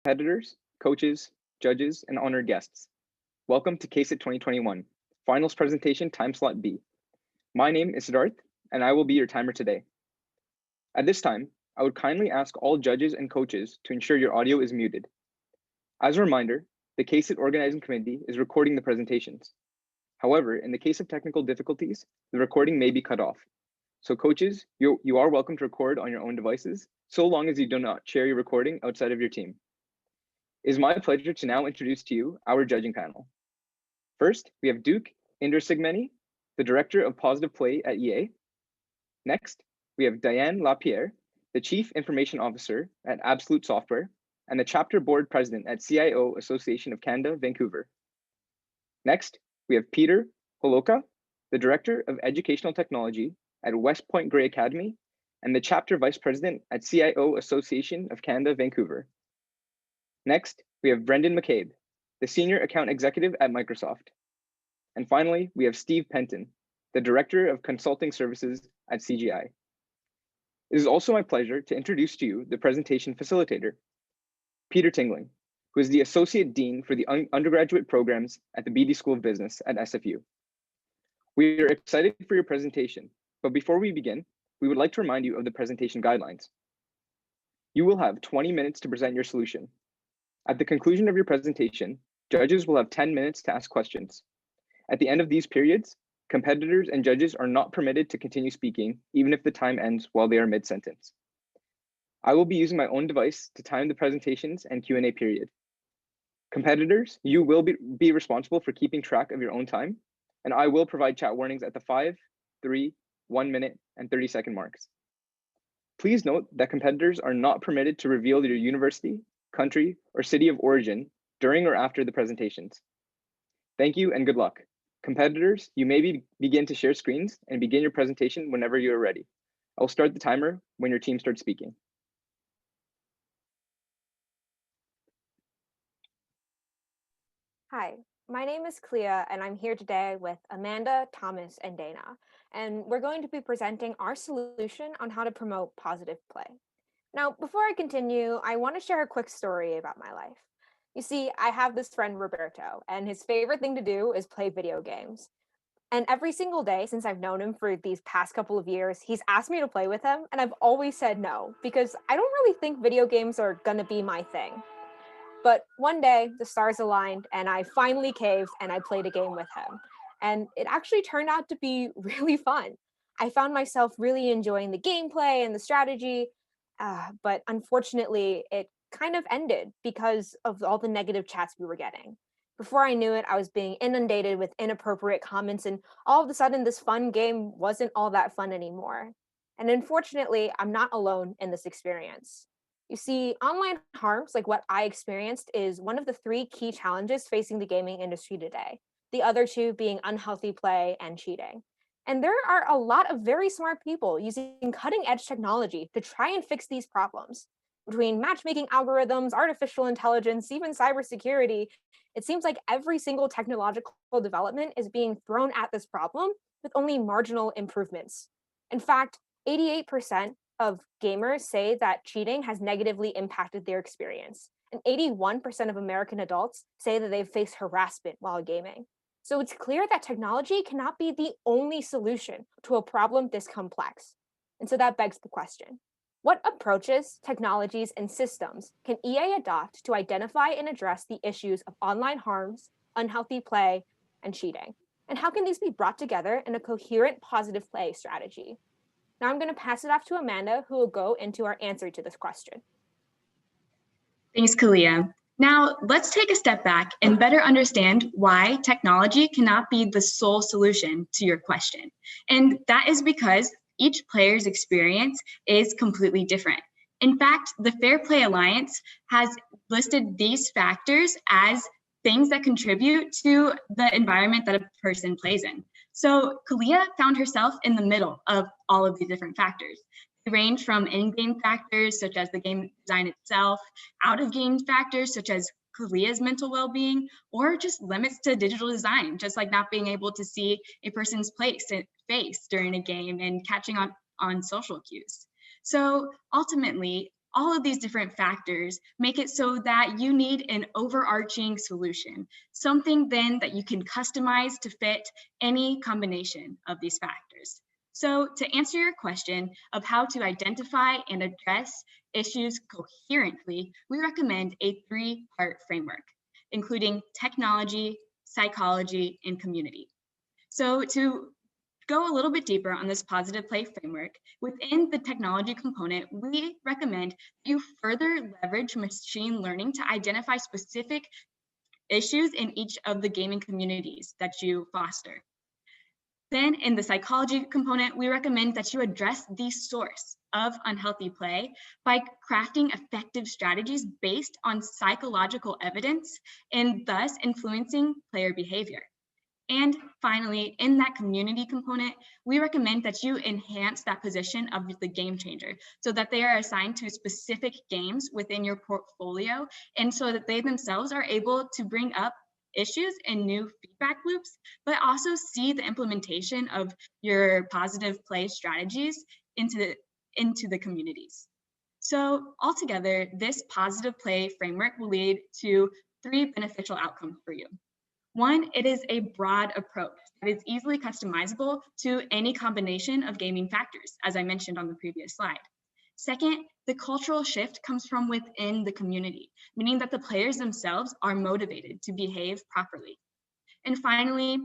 competitors, coaches, judges, and honored guests. Welcome to CaseIT 2021, Finals Presentation Time Slot B. My name is Siddharth, and I will be your timer today. At this time, I would kindly ask all judges and coaches to ensure your audio is muted. As a reminder, the CaseIT Organizing Committee is recording the presentations. However, in the case of technical difficulties, the recording may be cut off. So coaches, you are welcome to record on your own devices, so long as you do not share your recording outside of your team. It is my pleasure to now introduce to you our judging panel. First, we have Duke Indersigmeni, the Director of Positive Play at EA. Next, we have Diane Lapierre, the Chief Information Officer at Absolute Software and the Chapter Board President at CIO Association of Canada, Vancouver. Next, we have Peter Holoka, the Director of Educational Technology at West Point Grey Academy and the Chapter Vice President at CIO Association of Canada, Vancouver. Next, we have Brendan McCabe, the Senior Account Executive at Microsoft. And finally, we have Steve Penton, the Director of Consulting Services at CGI. It is also my pleasure to introduce to you the presentation facilitator, Peter Tingling, who is the Associate Dean for the undergraduate programs at the BD School of Business at SFU. We are excited for your presentation, but before we begin, we would like to remind you of the presentation guidelines. You will have 20 minutes to present your solution. At the conclusion of your presentation, judges will have 10 minutes to ask questions. At the end of these periods, competitors and judges are not permitted to continue speaking, even if the time ends while they are mid-sentence. I will be using my own device to time the presentations and Q&A period. Competitors, you will be responsible for keeping track of your own time, and I will provide chat warnings at the 5, 3, 1 minute, and 30-second marks. Please note that competitors are not permitted to reveal your university, country, or city of origin during or after the presentations. Thank you and good luck. Competitors, you may begin to share screens and begin your presentation whenever you are ready. I will start the timer when your team starts speaking. Hi, my name is Clea, and I'm here today with Amanda, Thomas, and Dana. And we're going to be presenting our solution on how to promote positive play. Now, before I continue, I want to share a quick story about my life. You see, I have this friend, Roberto, and his favorite thing to do is play video games. And every single day since I've known him for these past couple of years, he's asked me to play with him, and I've always said no, because I don't really think video games are gonna be my thing. But one day, the stars aligned, and I finally caved, and I played a game with him. And it actually turned out to be really fun. I found myself really enjoying the gameplay and the strategy, but unfortunately, it kind of ended because of all the negative chats we were getting. Before I knew it, I was being inundated with inappropriate comments, and all of a sudden, this fun game wasn't all that fun anymore. And unfortunately, I'm not alone in this experience. You see, online harms, like what I experienced, is one of the 3 key challenges facing the gaming industry today, the other 2 being unhealthy play and cheating. And there are a lot of very smart people using cutting edge technology to try and fix these problems. Between matchmaking algorithms, artificial intelligence, even cybersecurity, it seems like every single technological development is being thrown at this problem with only marginal improvements. In fact, 88% of gamers say that cheating has negatively impacted their experience, and 81% of American adults say that they've faced harassment while gaming. So it's clear that technology cannot be the only solution to a problem this complex. And so that begs the question, what approaches, technologies, and systems can EA adopt to identify and address the issues of online harms, unhealthy play, and cheating? And how can these be brought together in a coherent positive play strategy? Now I'm going to pass it off to Amanda, who will go into our answer to this question. Thanks, Kalia. Now, let's take a step back and better understand why technology cannot be the sole solution to your question. And that is because each player's experience is completely different. In fact, the Fair Play Alliance has listed these factors as things that contribute to the environment that a person plays in. So Kalia found herself in the middle of all of these different factors. They range from in-game factors, such as the game design itself, out-of-game factors, such as Kalia's mental well-being, or just limits to digital design, just like not being able to see a person's face during a game and catching on social cues. So ultimately, All of these different factors make it so that you need an overarching solution, something then that you can customize to fit any combination of these factors. So to answer your question of how to identify and address issues coherently, we recommend a 3-part framework, including technology, psychology, and community. So to go a little bit deeper on this positive play framework, within the technology component, we recommend you further leverage machine learning to identify specific issues in each of the gaming communities that you foster. Then in the psychology component, we recommend that you address the source of unhealthy play by crafting effective strategies based on psychological evidence and thus influencing player behavior. And finally, in that community component, we recommend that you enhance that position of the game changer so that they are assigned to specific games within your portfolio, and so that they themselves are able to bring up issues and new feedback loops, but also see the implementation of your positive play strategies into the communities. So altogether, this positive play framework will lead to 3 beneficial outcomes for you. 1, it is a broad approach that is easily customizable to any combination of gaming factors, as I mentioned on the previous slide. Second, the cultural shift comes from within the community, meaning that the players themselves are motivated to behave properly. And finally,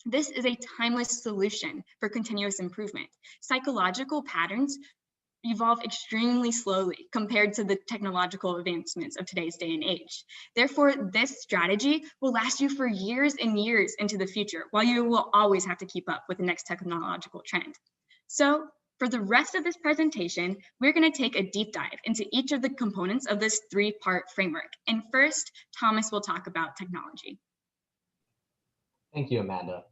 this is a timeless solution for continuous improvement. Psychological patterns evolve extremely slowly compared to the technological advancements of today's day and age. Therefore, this strategy will last you for years and years into the future, while you will always have to keep up with the next technological trend. So for the rest of this presentation, we're going to take a deep dive into each of the components of this 3-part framework. And first, Thomas will talk about technology. Thank you, Amanda.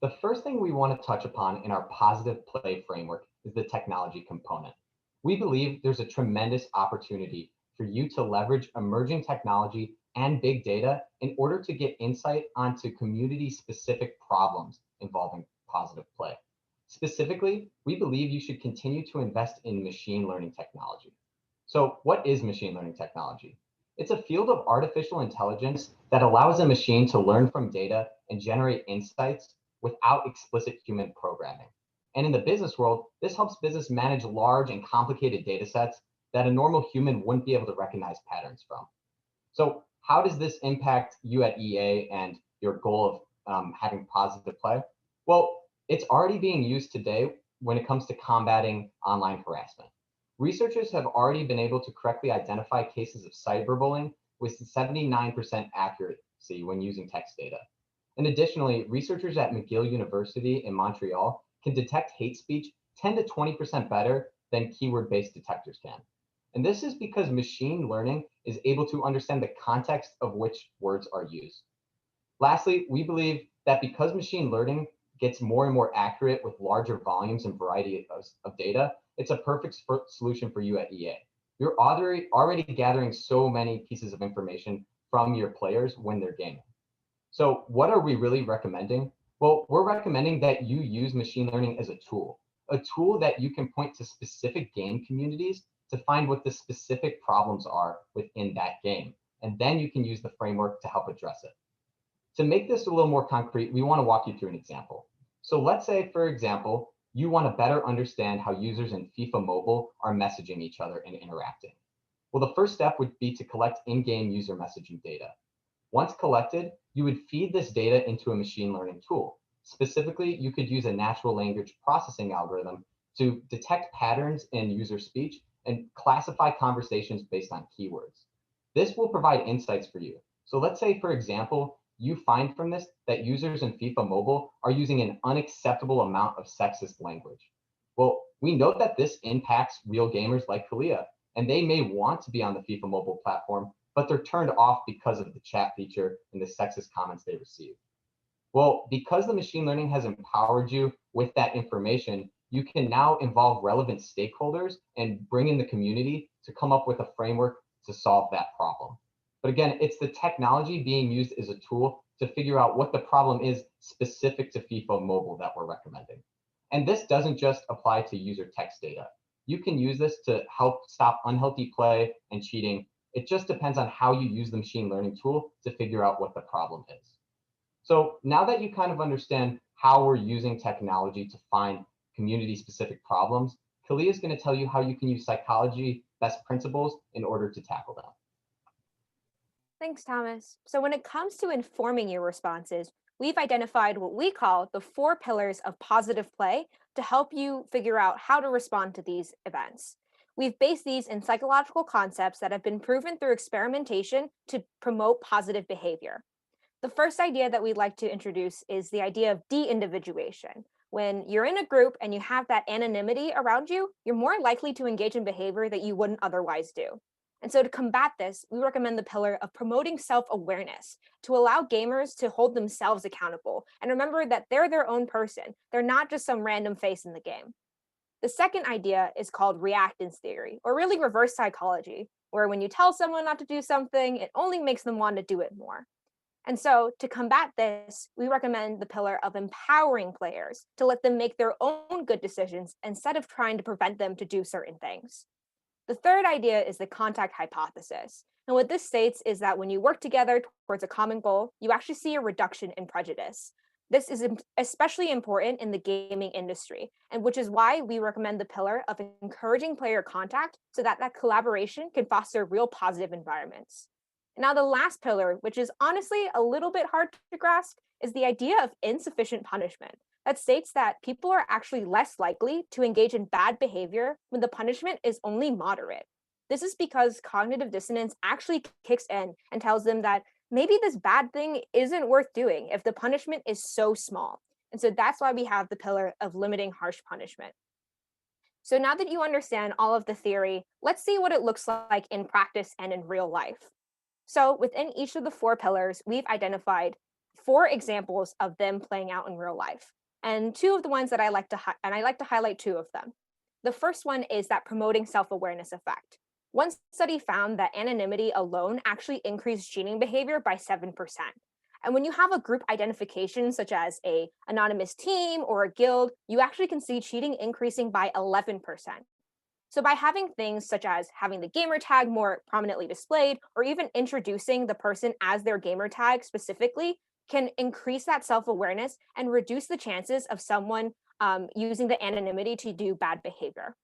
The first thing we want to touch upon in our positive play framework is the technology component. We believe there's a tremendous opportunity for you to leverage emerging technology and big data in order to get insight onto community-specific problems involving positive play. Specifically, we believe you should continue to invest in machine learning technology. So what is machine learning technology? It's a field of artificial intelligence that allows a machine to learn from data and generate insights without explicit human programming. And in the business world, this helps business manage large and complicated data sets that a normal human wouldn't be able to recognize patterns from. So how does this impact you at EA and your goal of having positive play? Well, it's already being used today when it comes to combating online harassment. Researchers have already been able to correctly identify cases of cyberbullying with 79% accuracy when using text data. And additionally, researchers at McGill University in Montreal can detect hate speech 10 to 20% better than keyword-based detectors can. And this is because machine learning is able to understand the context of which words are used. Lastly, we believe that because machine learning gets more and more accurate with larger volumes and variety of data, it's a perfect solution for you at EA. You're already gathering so many pieces of information from your players when they're gaming. So what are we really recommending? Well, we're recommending that you use machine learning as a tool that you can point to specific game communities to find what the specific problems are within that game. And then you can use the framework to help address it. To make this a little more concrete, we want to walk you through an example. So let's say, for example, you want to better understand how users in FIFA Mobile are messaging each other and interacting. Well, the first step would be to collect in-game user messaging data. Once collected, you would feed this data into a machine learning tool. Specifically, you could use a natural language processing algorithm to detect patterns in user speech and classify conversations based on keywords. This will provide insights for you. So let's say, for example, you find from this that users in FIFA Mobile are using an unacceptable amount of sexist language. Well, we note that this impacts real gamers like Kalia, and they may want to be on the FIFA Mobile platform, but they're turned off because of the chat feature and the sexist comments they receive. Well, because the machine learning has empowered you with that information, you can now involve relevant stakeholders and bring in the community to come up with a framework to solve that problem. But again, it's the technology being used as a tool to figure out what the problem is specific to FIFA Mobile that we're recommending. And this doesn't just apply to user text data. You can use this to help stop unhealthy play and cheating. It just depends on how you use the machine learning tool to figure out what the problem is. So now that you kind of understand how we're using technology to find community-specific problems, Kalia is going to tell you how you can use psychology best principles in order to tackle them. Thanks, Thomas. So when it comes to informing your responses, we've identified what we call the 4 pillars of positive play to help you figure out how to respond to these events. We've based these in psychological concepts that have been proven through experimentation to promote positive behavior. The first idea that we'd like to introduce is the idea of de-individuation. When you're in a group and you have that anonymity around you, you're more likely to engage in behavior that you wouldn't otherwise do. And so to combat this, we recommend the pillar of promoting self-awareness to allow gamers to hold themselves accountable and remember that they're their own person. They're not just some random face in the game. The second idea is called reactance theory, or really reverse psychology, where when you tell someone not to do something, it only makes them want to do it more. And so to combat this, we recommend the pillar of empowering players to let them make their own good decisions instead of trying to prevent them to do certain things. The third idea is the contact hypothesis. And what this states is that when you work together towards a common goal, you actually see a reduction in prejudice. This is especially important in the gaming industry, and which is why we recommend the pillar of encouraging player contact so that that collaboration can foster real positive environments. Now, the last pillar, which is honestly a little bit hard to grasp, is the idea of insufficient punishment. That states that people are actually less likely to engage in bad behavior when the punishment is only moderate. This is because cognitive dissonance actually kicks in and tells them that maybe this bad thing isn't worth doing if the punishment is so small. And so that's why we have the pillar of limiting harsh punishment. So now that you understand all of the theory, let's see what it looks like in practice and in real life. So within each of the 4 pillars, we've identified 4 examples of them playing out in real life. And 2 of the ones that I like to highlight 2 of them. The first one is that promoting self-awareness effect. One study found that anonymity alone actually increased cheating behavior by 7%. And when you have a group identification, such as an anonymous team or a guild, you actually can see cheating increasing by 11%. So by having things such as having the gamer tag more prominently displayed, or even introducing the person as their gamer tag specifically, can increase that self-awareness and reduce the chances of someone using the anonymity to do bad behavior.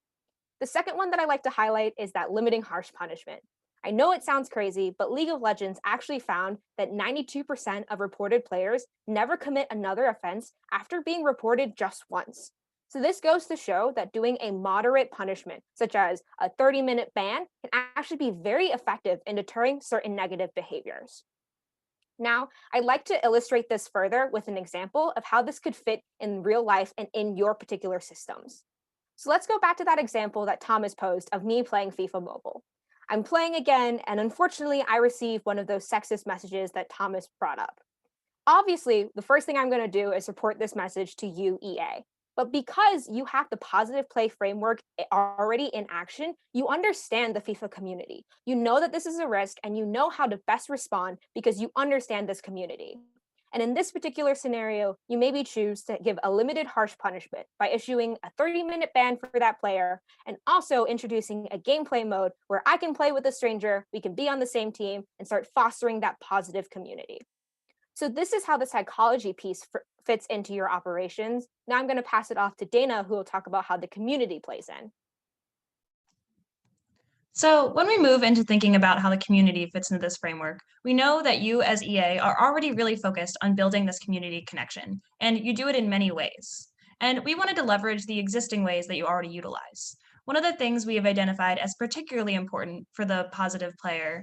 The second one that I like to highlight is that limiting harsh punishment. I know it sounds crazy, but League of Legends actually found that 92% of reported players never commit another offense after being reported just once. So this goes to show that doing a moderate punishment, such as a 30-minute ban, can actually be very effective in deterring certain negative behaviors. Now, I'd like to illustrate this further with an example of how this could fit in real life and in your particular systems. So let's go back to that example that Thomas posed of me playing FIFA Mobile. I'm playing again, and unfortunately, I received one of those sexist messages that Thomas brought up. Obviously, the first thing I'm going to do is report this message to you, EA. But because you have the positive play framework already in action, you understand the FIFA community. You know that this is a risk and you know how to best respond because you understand this community. And in this particular scenario, you maybe choose to give a limited harsh punishment by issuing a 30-minute ban for that player and also introducing a gameplay mode where I can play with a stranger, we can be on the same team, and start fostering that positive community. So this is how the psychology piece fits into your operations. Now I'm going to pass it off to Dana, who will talk about how the community plays in. So when we move into thinking about how the community fits into this framework, we know that you as EA are already really focused on building this community connection, and you do it in many ways. And we wanted to leverage the existing ways that you already utilize. One of the things we have identified as particularly important for the positive player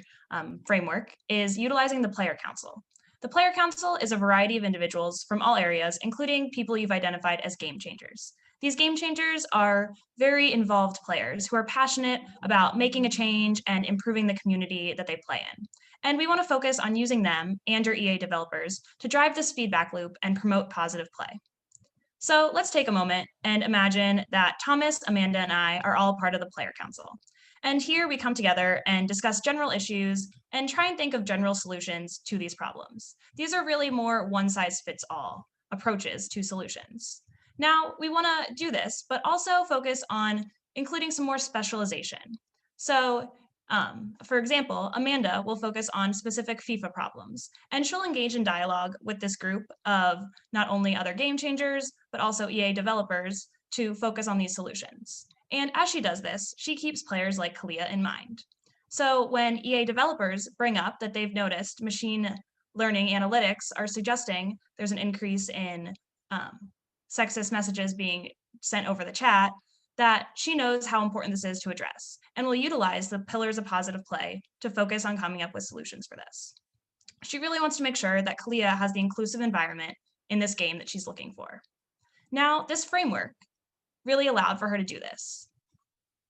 framework is utilizing the player council. The player council is a variety of individuals from all areas, including people you've identified as game changers. These game changers are very involved players who are passionate about making a change and improving the community that they play in. And we want to focus on using them and your EA developers to drive this feedback loop and promote positive play. So let's take a moment and imagine that Thomas, Amanda, and I are all part of the player council. And here we come together and discuss general issues and try and think of general solutions to these problems. These are really more one-size-fits-all approaches to solutions. Now, we want to do this, but also focus on including some more specialization. So for example, Amanda will focus on specific FIFA problems, and she'll engage in dialogue with this group of not only other game changers, but also EA developers to focus on these solutions. And as she does this, she keeps players like Kalia in mind. So when EA developers bring up that they've noticed machine learning analytics are suggesting there's an increase in sexist messages being sent over the chat, that she knows how important this is to address and will utilize the pillars of positive play to focus on coming up with solutions for this. She really wants to make sure that Kalia has the inclusive environment in this game that she's looking for. Now, this framework really allowed for her to do this.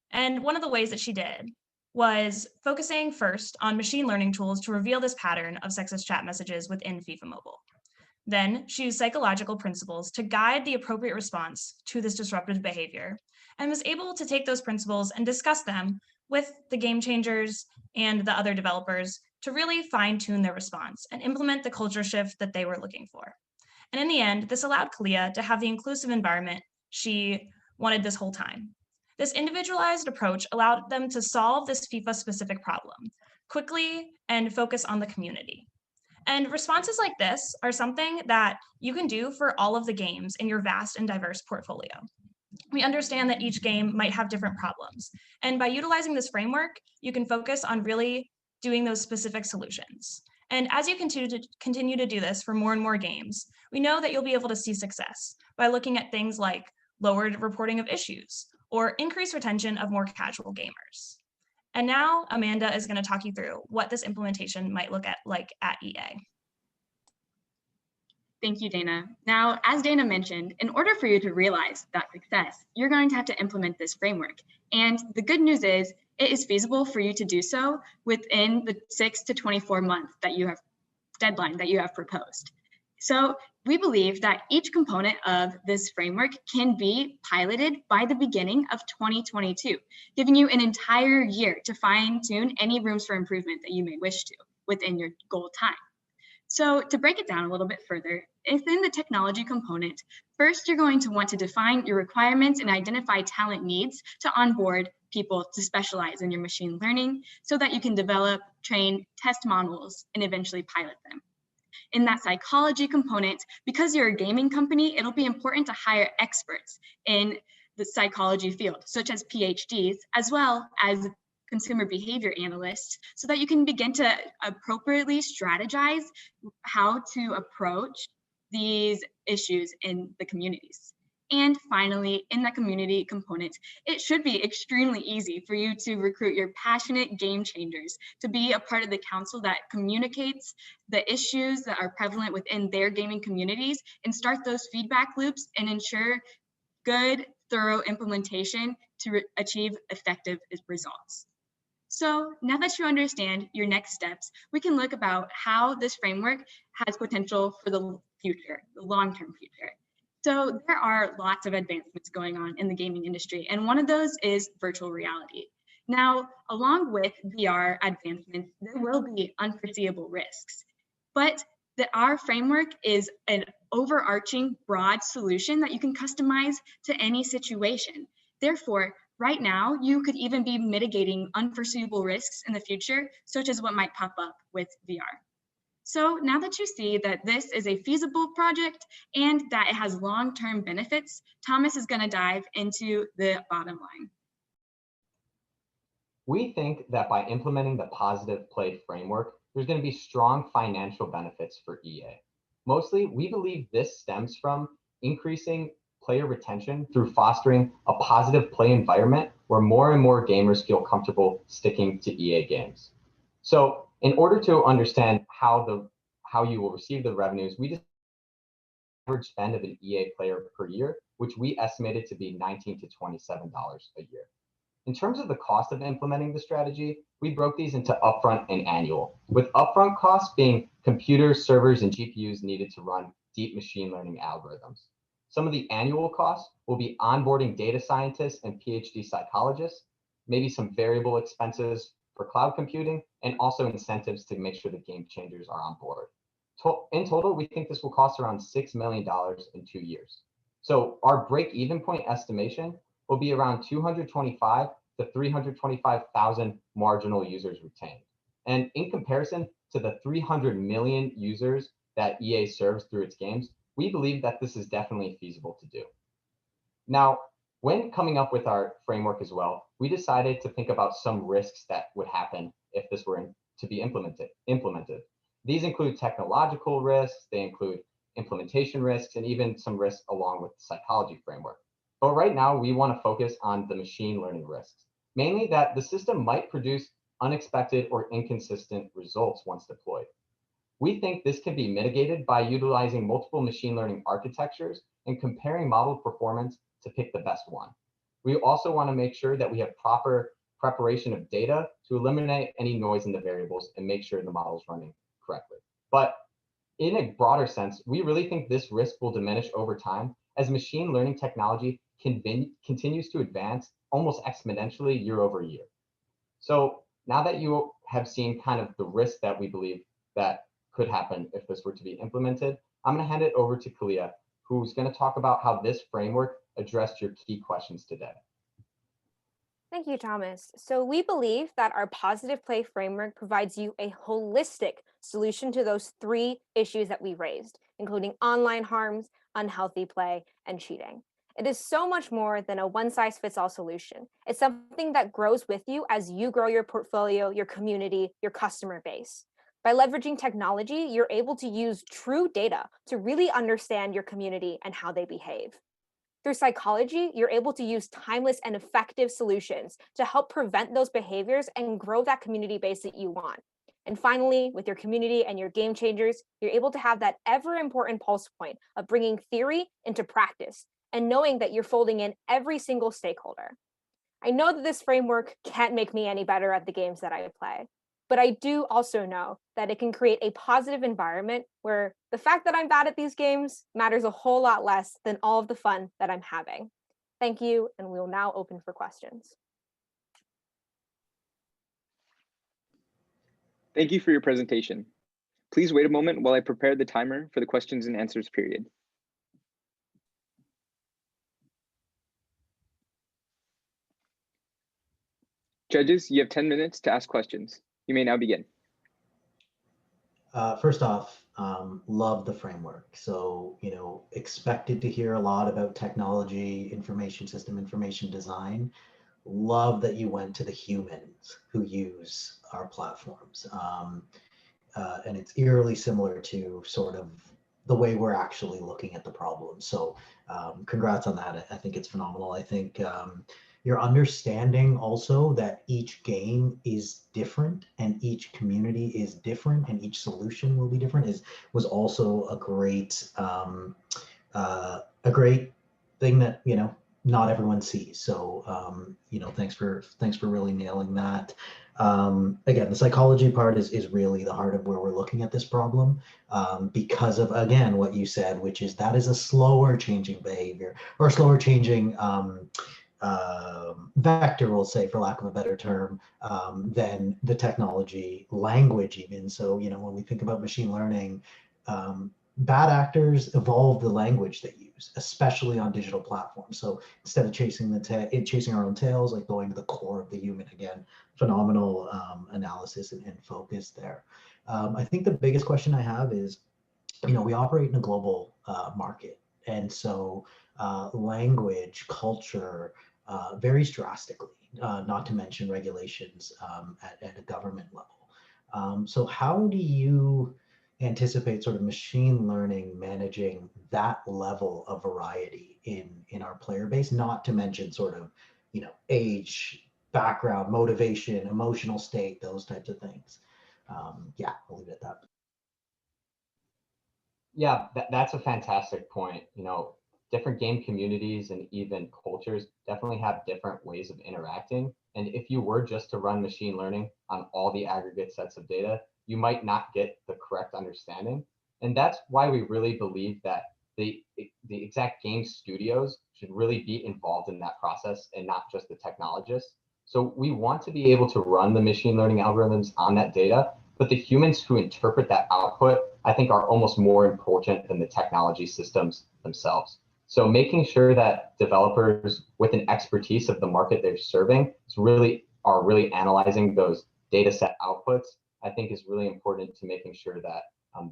And one of the ways that she did was focusing first on machine learning tools to reveal this pattern of sexist chat messages within FIFA Mobile. Then she used psychological principles to guide the appropriate response to this disruptive behavior, and was able to take those principles and discuss them with the game changers and the other developers to really fine-tune their response and implement the culture shift that they were looking for. And in the end, this allowed Kalia to have the inclusive environment she wanted this whole time. This individualized approach allowed them to solve this FIFA-specific problem quickly and focus on the community. And responses like this are something that you can do for all of the games in your vast and diverse portfolio. We understand that each game might have different problems. And by utilizing this framework, you can focus on really doing those specific solutions. And as you continue to do this for more and more games, we know that you'll be able to see success by looking at things like lowered reporting of issues or increased retention of more casual gamers. And now Amanda is going to talk you through what this implementation might look like at EA. Thank you, Dana. Now, as Dana mentioned, in order for you to realize that success, you're going to have to implement this framework. And the good news is it is feasible for you to do so within the 6 to 24 month deadline that you have proposed. So we believe that each component of this framework can be piloted by the beginning of 2022, giving you an entire year to fine-tune any rooms for improvement that you may wish to within your goal time. So to break it down a little bit further, within the technology component, first you're going to want to define your requirements and identify talent needs to onboard people to specialize in your machine learning so that you can develop, train, test models, and eventually pilot them. In that psychology component, because you're a gaming company, it'll be important to hire experts in the psychology field, such as PhDs, as well as consumer behavior analysts, so that you can begin to appropriately strategize how to approach these issues in the communities. And finally, in that community component, it should be extremely easy for you to recruit your passionate game changers to be a part of the council that communicates the issues that are prevalent within their gaming communities and start those feedback loops and ensure good, thorough implementation to achieve effective results. So now that you understand your next steps, we can look about how this framework has potential for the future, the long-term future. So there are lots of advancements going on in the gaming industry, and one of those is virtual reality. Now, along with VR advancements, there will be unforeseeable risks, but our framework is an overarching broad solution that you can customize to any situation. Therefore, right now, you could even be mitigating unforeseeable risks in the future, such as what might pop up with VR. So now that you see that this is a feasible project and that it has long-term benefits, Thomas is going to dive into the bottom line. We think that by implementing the positive play framework, there's going to be strong financial benefits for EA. Mostly, we believe this stems from increasing player retention through fostering a positive play environment where more and more gamers feel comfortable sticking to EA games. So in order to understand how you will receive the revenues, we just average spend of an EA player per year, which we estimated to be $19 to $27 a year. In terms of the cost of implementing the strategy, we broke these into upfront and annual, with upfront costs being computers, servers, and GPUs needed to run deep machine learning algorithms. Some of the annual costs will be onboarding data scientists and PhD psychologists, maybe some variable expenses for cloud computing, and also incentives to make sure the game changers are on board. In total, we think this will cost around $6 million in 2 years. So our break-even point estimation will be around 225 to 325,000 marginal users retained. And in comparison to the 300 million users that EA serves through its games, we believe that this is definitely feasible to do. Now, when coming up with our framework as well, we decided to think about some risks that would happen if this were to be implemented. These include technological risks, they include implementation risks, and even some risks along with the psychology framework. But right now, we want to focus on the machine learning risks, mainly that the system might produce unexpected or inconsistent results once deployed. We think this can be mitigated by utilizing multiple machine learning architectures and comparing model performance to pick the best one. We also want to make sure that we have proper preparation of data to eliminate any noise in the variables and make sure the model is running correctly. But in a broader sense, we really think this risk will diminish over time as machine learning technology continues to advance almost exponentially year over year. So now that you have seen kind of the risk that we believe that could happen if this were to be implemented, I'm going to hand it over to Kalia, who's going to talk about how this framework addressed your key questions today. Thank you, Thomas. So we believe that our positive play framework provides you a holistic solution to those three issues that we raised, including online harms, unhealthy play, and cheating. It is so much more than a one-size-fits-all solution. It's something that grows with you as you grow your portfolio, your community, your customer base. By leveraging technology, you're able to use true data to really understand your community and how they behave. Through psychology, you're able to use timeless and effective solutions to help prevent those behaviors and grow that community base that you want. And finally, with your community and your game changers, you're able to have that ever important pulse point of bringing theory into practice and knowing that you're folding in every single stakeholder. I know that this framework can't make me any better at the games that I play, but I do also know that it can create a positive environment where the fact that I'm bad at these games matters a whole lot less than all of the fun that I'm having. Thank you, and we will now open for questions. Thank you for your presentation. Please wait a moment while I prepare the timer for the questions and answers period. Judges, you have 10 minutes to ask questions. You may now begin. First off, love the framework. So, expected to hear a lot about technology, information system, information design. Love that you went to the humans who use our platforms. And it's eerily similar to sort of the way we're actually looking at the problem. So congrats on that. I think it's phenomenal. I think your understanding also that each game is different and each community is different and each solution will be different was also a great thing that not everyone sees. So thanks for really nailing that. Again, the psychology part is really the heart of where we're looking at this problem, because of, again, what you said, which is that is a slower changing behavior or slower changing vector, we'll say, for lack of a better term, than the technology language even. So, when we think about machine learning, bad actors evolve the language they use, especially on digital platforms. So instead of chasing our own tails, like going to the core of the human again, phenomenal analysis and focus there. I think the biggest question I have is, we operate in a global market. And so language, culture varies drastically, not to mention regulations at a government level. So how do you anticipate sort of machine learning managing that level of variety in our player base, not to mention sort of, age, background, motivation, emotional state, those types of things? Yeah, I'll leave it at that. Yeah, that's a fantastic point. Different game communities and even cultures definitely have different ways of interacting. And if you were just to run machine learning on all the aggregate sets of data, you might not get the correct understanding. And that's why we really believe that the exact game studios should really be involved in that process and not just the technologists. So we want to be able to run the machine learning algorithms on that data, but the humans who interpret that output, I think, are almost more important than the technology systems themselves. So making sure that developers with an expertise of the market they're serving are really analyzing those data set outputs, I think is really important to making sure that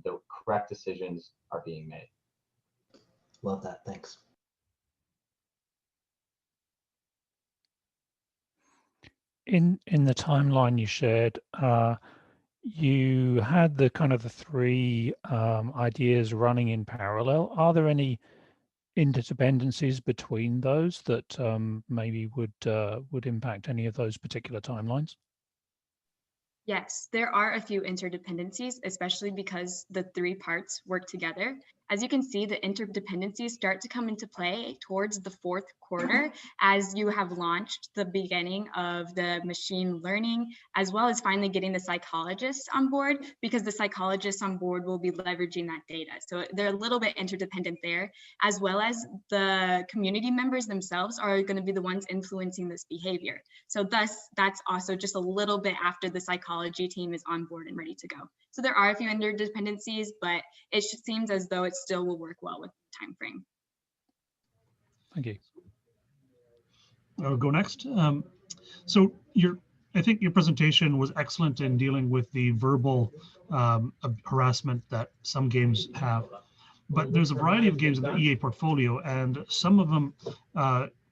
the correct decisions are being made. Love that, thanks. In the timeline you shared, you had the kind of the three ideas running in parallel. Are there any interdependencies between those that maybe would impact any of those particular timelines? Yes, there are a few interdependencies, especially because the three parts work together. As you can see, the interdependencies start to come into play towards the fourth quarter as you have launched the beginning of the machine learning, as well as finally getting the psychologists on board, because the psychologists on board will be leveraging that data. So they're a little bit interdependent there, as well as the community members themselves are going to be the ones influencing this behavior. So thus, that's also just a little bit after the psychology team is on board and ready to go. So there are a few interdependencies, but it seems as though it still will work well with the time frame. Thank you. I'll go next. So I think your presentation was excellent in dealing with the verbal harassment that some games have. But there's a variety of games in the EA portfolio, and some of them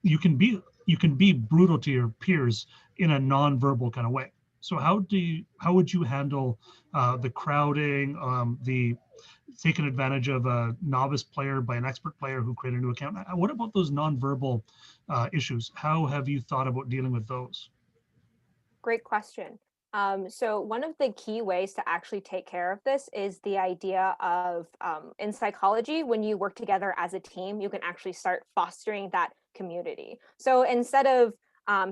you can be brutal to your peers in a non-verbal kind of way. So how would you handle the crowding, the taking advantage of a novice player by an expert player who created a new account? What about those non-verbal issues? How have you thought about dealing with those? Great question. So one of the key ways to actually take care of this is the idea of, in psychology, when you work together as a team, you can actually start fostering that community. So instead of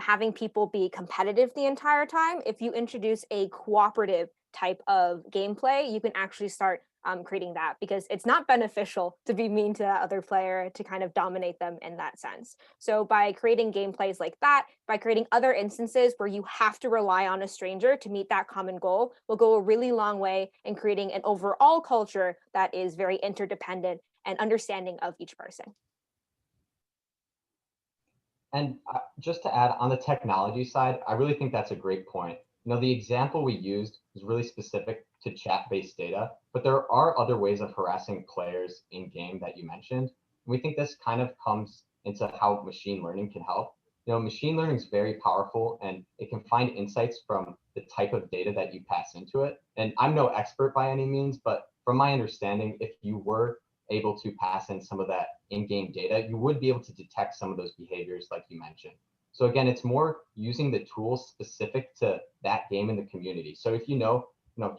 having people be competitive the entire time, if you introduce a cooperative type of gameplay, you can actually start creating that, because it's not beneficial to be mean to that other player, to kind of dominate them in that sense. So by creating gameplays like that, by creating other instances where you have to rely on a stranger to meet that common goal, will go a really long way in creating an overall culture that is very interdependent and understanding of each person. And just to add on the technology side, I really think that's a great point. The example we used is really specific to chat-based data, but there are other ways of harassing players in game that you mentioned. And we think this kind of comes into how machine learning can help. Machine learning is very powerful, and it can find insights from the type of data that you pass into it. And I'm no expert by any means, but from my understanding, if you were able to pass in some of that in-game data, you would be able to detect some of those behaviors like you mentioned. So again, it's more using the tools specific to that game in the community. So if you know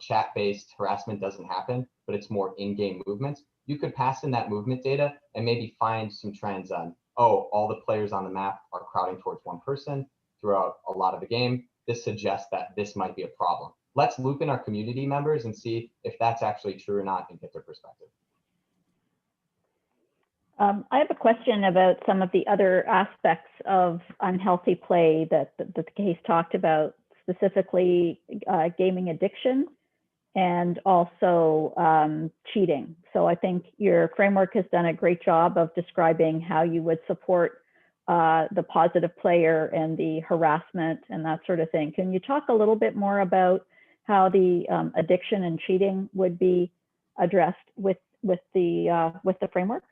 chat-based harassment doesn't happen, but it's more in-game movements, you could pass in that movement data and maybe find some trends on, oh, all the players on the map are crowding towards one person throughout a lot of the game. This suggests that this might be a problem. Let's loop in our community members and see if that's actually true or not and get their perspective. I have a question about some of the other aspects of unhealthy play that the case talked about, specifically gaming addiction and also cheating. So I think your framework has done a great job of describing how you would support the positive player and the harassment and that sort of thing. Can you talk a little bit more about how the addiction and cheating would be addressed with the framework?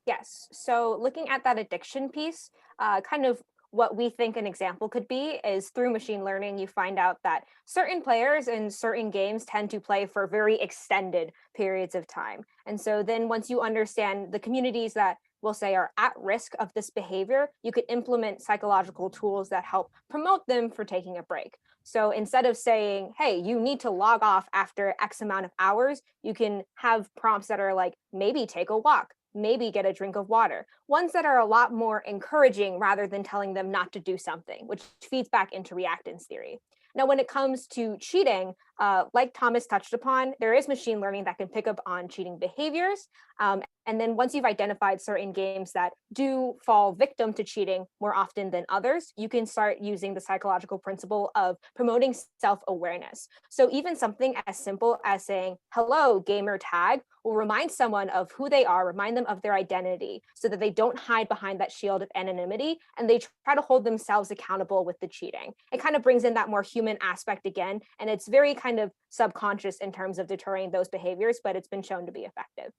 Yes. So looking at that addiction piece, kind of what we think an example could be is through machine learning, you find out that certain players in certain games tend to play for very extended periods of time. And so then once you understand the communities that we'll say are at risk of this behavior, you could implement psychological tools that help promote them for taking a break. So instead of saying, hey, you need to log off after X amount of hours, you can have prompts that are like, maybe take a walk, maybe get a drink of water, ones that are a lot more encouraging rather than telling them not to do something, which feeds back into reactance theory. Now, when it comes to cheating, Like Thomas touched upon, there is machine learning that can pick up on cheating behaviors. And then once you've identified certain games that do fall victim to cheating more often than others, you can start using the psychological principle of promoting self-awareness. So even something as simple as saying, hello, gamer tag, will remind someone of who they are, remind them of their identity, so that they don't hide behind that shield of anonymity and they try to hold themselves accountable with the cheating. It kind of brings in that more human aspect again, and it's very kind of subconscious in terms of deterring those behaviors, but it's been shown to be effective.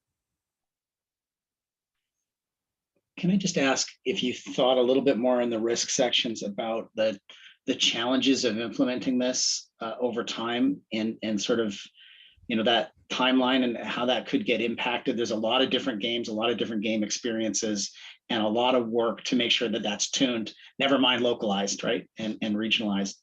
Can I just ask if you thought a little bit more in the risk sections about the challenges of implementing this over time and sort of, you know, that timeline and how that could get impacted? There's a lot of different games, a lot of different game experiences, and a lot of work to make sure that that's tuned, never mind localized, right, and regionalized.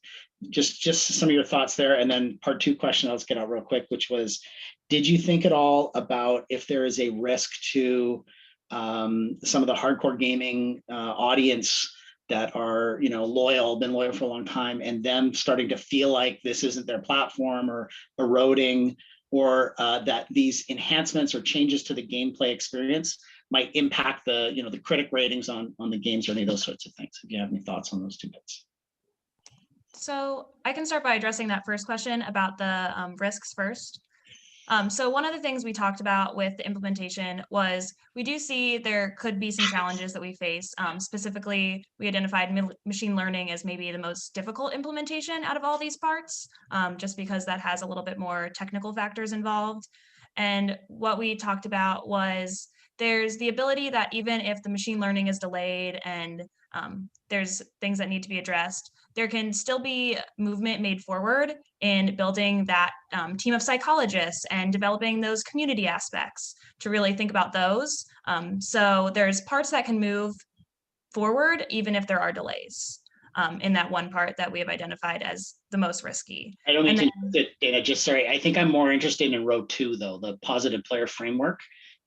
Just some of your thoughts there. And then part two question, I'll just get out real quick, which was, did you think at all about if there is a risk to some of the hardcore gaming audience that are, you know, been loyal for a long time, and them starting to feel like this isn't their platform or eroding, or that these enhancements or changes to the gameplay experience might impact the, you know, the critic ratings on the games or any of those sorts of things? If you have any thoughts on those two bits. So I can start by addressing that first question about the risks first. So one of the things we talked about with the implementation was we do see there could be some challenges that we face. Specifically, we identified machine learning as maybe the most difficult implementation out of all these parts, just because that has a little bit more technical factors involved. And what we talked about was there's the ability that even if the machine learning is delayed and there's things that need to be addressed, there can still be movement made forward in building that team of psychologists and developing those community aspects to really think about those. So there's parts that can move forward even if there are delays in that one part that we have identified as the most risky. I don't mean to, Dana, just sorry. I think I'm more interested in row two though, the positive player framework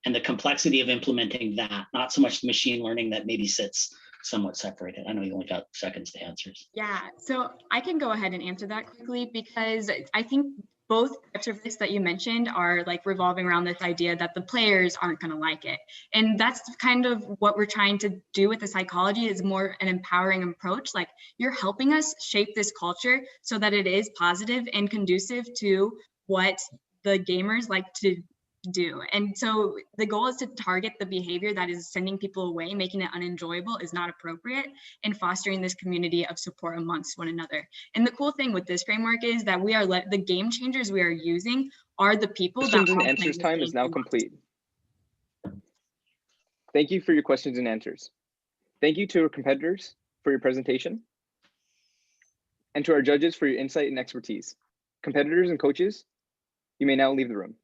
and the complexity of implementing that, not so much the machine learning that maybe sits somewhat separated. I know you only got seconds to answers. Yeah, so I can go ahead and answer that quickly, because I think both types of risks that you mentioned are like revolving around this idea that the players aren't going to like it. And that's kind of what we're trying to do with the psychology, is more an empowering approach. Like, you're helping us shape this culture so that it is positive and conducive to what the gamers like to do. And so the goal is to target the behavior that is sending people away, making it unenjoyable is not appropriate, and fostering this community of support amongst one another. And the cool thing with this framework is that we are the game changers we are using are the people Questions and answers time is now complete. Thank you for your questions and answers. Thank you to our competitors for your presentation, and to our judges for your insight and expertise. Competitors and coaches, you may now leave the room.